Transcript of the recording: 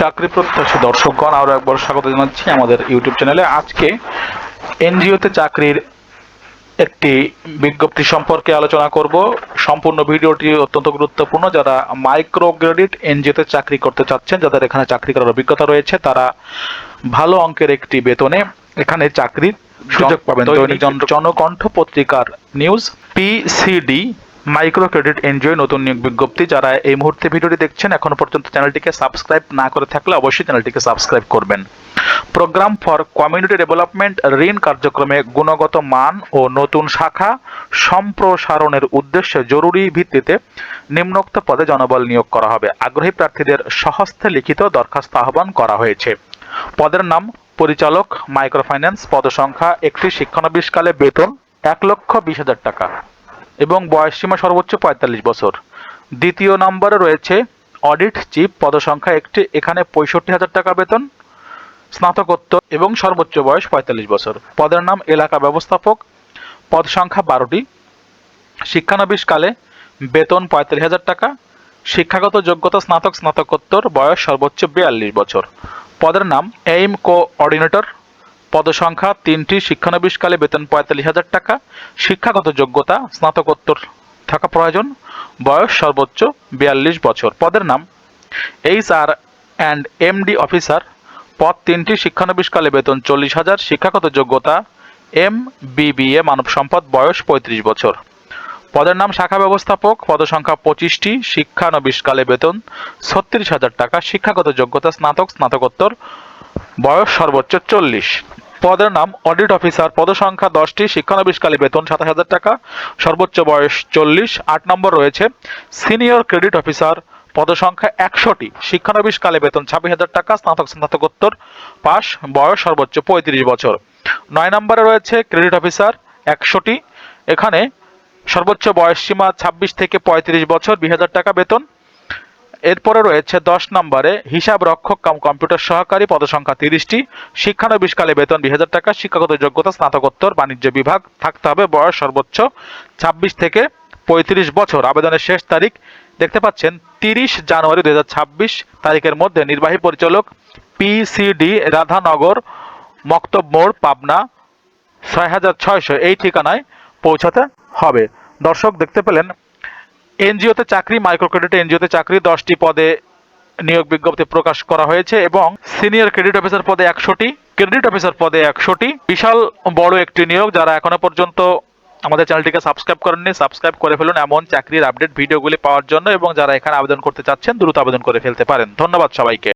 চাকরি প্রত্যাশী দর্শকগণ আরও একবার স্বাগত জানাচ্ছি আমাদের ইউটিউব চ্যানেলে। আজকে এনজিওতে চাকরির একটি বিজ্ঞপ্তি সম্পর্কে আলোচনা করব। সম্পূর্ণ ভিডিওটি অত্যন্ত গুরুত্বপূর্ণ। যারা মাইক্রো ক্রেডিট এনজিওতে চাকরি করতে চাচ্ছেন, যাদের এখানে চাকরি করার অভিজ্ঞতা রয়েছে, তারা ভালো অঙ্কের একটি বেতনে এখানে চাকরির সুযোগ পাবেন। দৈনিক জনকণ্ঠ পত্রিকার news PCD micro credit NGO নতুন নিয়োগ বিজ্ঞপ্তি। যারা এই মুহূর্তে ভিডিওটি দেখছেন এখনো পর্যন্ত চ্যানেলটিকে সাবস্ক্রাইব না করে থাকলে অবশ্যই চ্যানেলটিকে সাবস্ক্রাইব করবেন। প্রোগ্রাম ফর কমিউনিটি ডেভেলপমেন্ট ঋণ কার্যক্রমে গুণগত মান ও নতুন শাখা সম্প্রসারণের উদ্দেশ্যে জরুরি ভিত্তিতে নিম্নোক্ত পদে জনবল নিয়োগ করা হবে। আগ্রহী প্রার্থীদের স্বহস্তে লিখিত দরখাস্ত আহ্বান করা হয়েছে। পদের নাম পরিচালক মাইক্রোফাইন্যান্স। পদসংখ্যা একটি। শিক্ষানবিশকালে বেতন 1,20,000 টাকা এবং বয়সসীমা সর্বোচ্চ 45 বছর। দ্বিতীয় নম্বরে রয়েছে অডিট চিফ। পদসংখ্যা একটি। এখানে 65,000 টাকা বেতন, স্নাতকোত্তর এবং সর্বোচ্চ বয়স 45 বছর। পদের নাম এলাকা ব্যবস্থাপক। পদ সংখ্যা 12টি। শিক্ষানবিশকালে বেতন 45,000 টাকা। শিক্ষাগত যোগ্যতা স্নাতক, স্নাতকোত্তর, বয়স সর্বোচ্চ 42 বছর। পদের নাম এইম কোঅর্ডিনেটর। পদসংখ্যা 3টি। শিক্ষানবিশকালে বেতন 45,000 টাকা। শিক্ষাগত যোগ্যতা স্নাতকোত্তর থাকা প্রয়োজন, বয়স সর্বোচ্চ 42 বছর। পদের নাম HR অ্যান্ড MD অফিসার। পদ 3টি। শিক্ষানবিশকালে বেতন 40,000। শিক্ষাগত যোগ্যতা MBBA মানব সম্পদ, বয়স 35 বছর। পদের নাম শাখা ব্যবস্থাপক। পদসংখ্যা 25টি। শিক্ষানবিশকালে বেতন 36,000 টাকা। শিক্ষাগত যোগ্যতা স্নাতক, স্নাতকোত্তর, বয়স সর্বোচ্চ 40। পদের নাম অডিট অফিসার। পদসংখ্যা 10টি। শিক্ষানবিশকালে বেতন 27,000 টাকা। সর্বোচ্চ বয়স 40। 8 নম্বর রয়েছে সিনিয়র ক্রেডিট অফিসার। পদসংখ্যা 100টি। শিক্ষানবিশকালে বেতন 26,000 টাকা। স্নাতক, স্নাতকোত্তর পাস, বয়স সর্বোচ্চ 35 বছর। 9 নম্বরে রয়েছে ক্রেডিট অফিসার 100টি। এখানে সর্বোচ্চ বয়স সীমা 26 থেকে 35 বছর, 20,000 টাকা বেতন। এরপরে রয়েছে 10 নম্বরে হিসাব রক্ষক কাম কম্পিউটার সহকারী। পদসংখ্যা 30টি। শিক্ষানবিশকালে বেতন 20,000 টাকা। শিক্ষাগত যোগ্যতা স্নাতকোত্তর, বাণিজ্য বিভাগ থাকতে হবে, বয়স সর্বোচ্চ 26 থেকে 35 বছর। আবেদনের শেষ তারিখ দেখতে পাচ্ছেন 30 জানুয়ারি 2026 তারিখের মধ্যে নির্বাহী পরিচালক পিসিডি রাধানগর মক্তব মোড় পাবনা 6600 এই ঠিকানায় পৌঁছাতে হবে। দর্শক দেখতে পেলেন এনজিওতে চাকরি, মাইক্রো ক্রেডিট এনজিওতে চাকরি 10টি পদে নিয়োগ বিজ্ঞপ্তি প্রকাশ করা হয়েছে এবং সিনিয়র ক্রেডিট অফিসার পদে 100টি, ক্রেডিট অফিসার পদে 100টি। বিশাল বড় একটি নিয়োগ। যারা এখনো পর্যন্ত আমাদের চ্যানেলটিকে সাবস্ক্রাইব করেননি, সাবস্ক্রাইব করে ফেলুন এমন চাকরির আপডেট ভিডিওগুলি পাওয়ার জন্য, এবং যারা এখানে আবেদন করতে চাচ্ছেন দ্রুত আবেদন করে ফেলতে পারেন। ধন্যবাদ সবাইকে।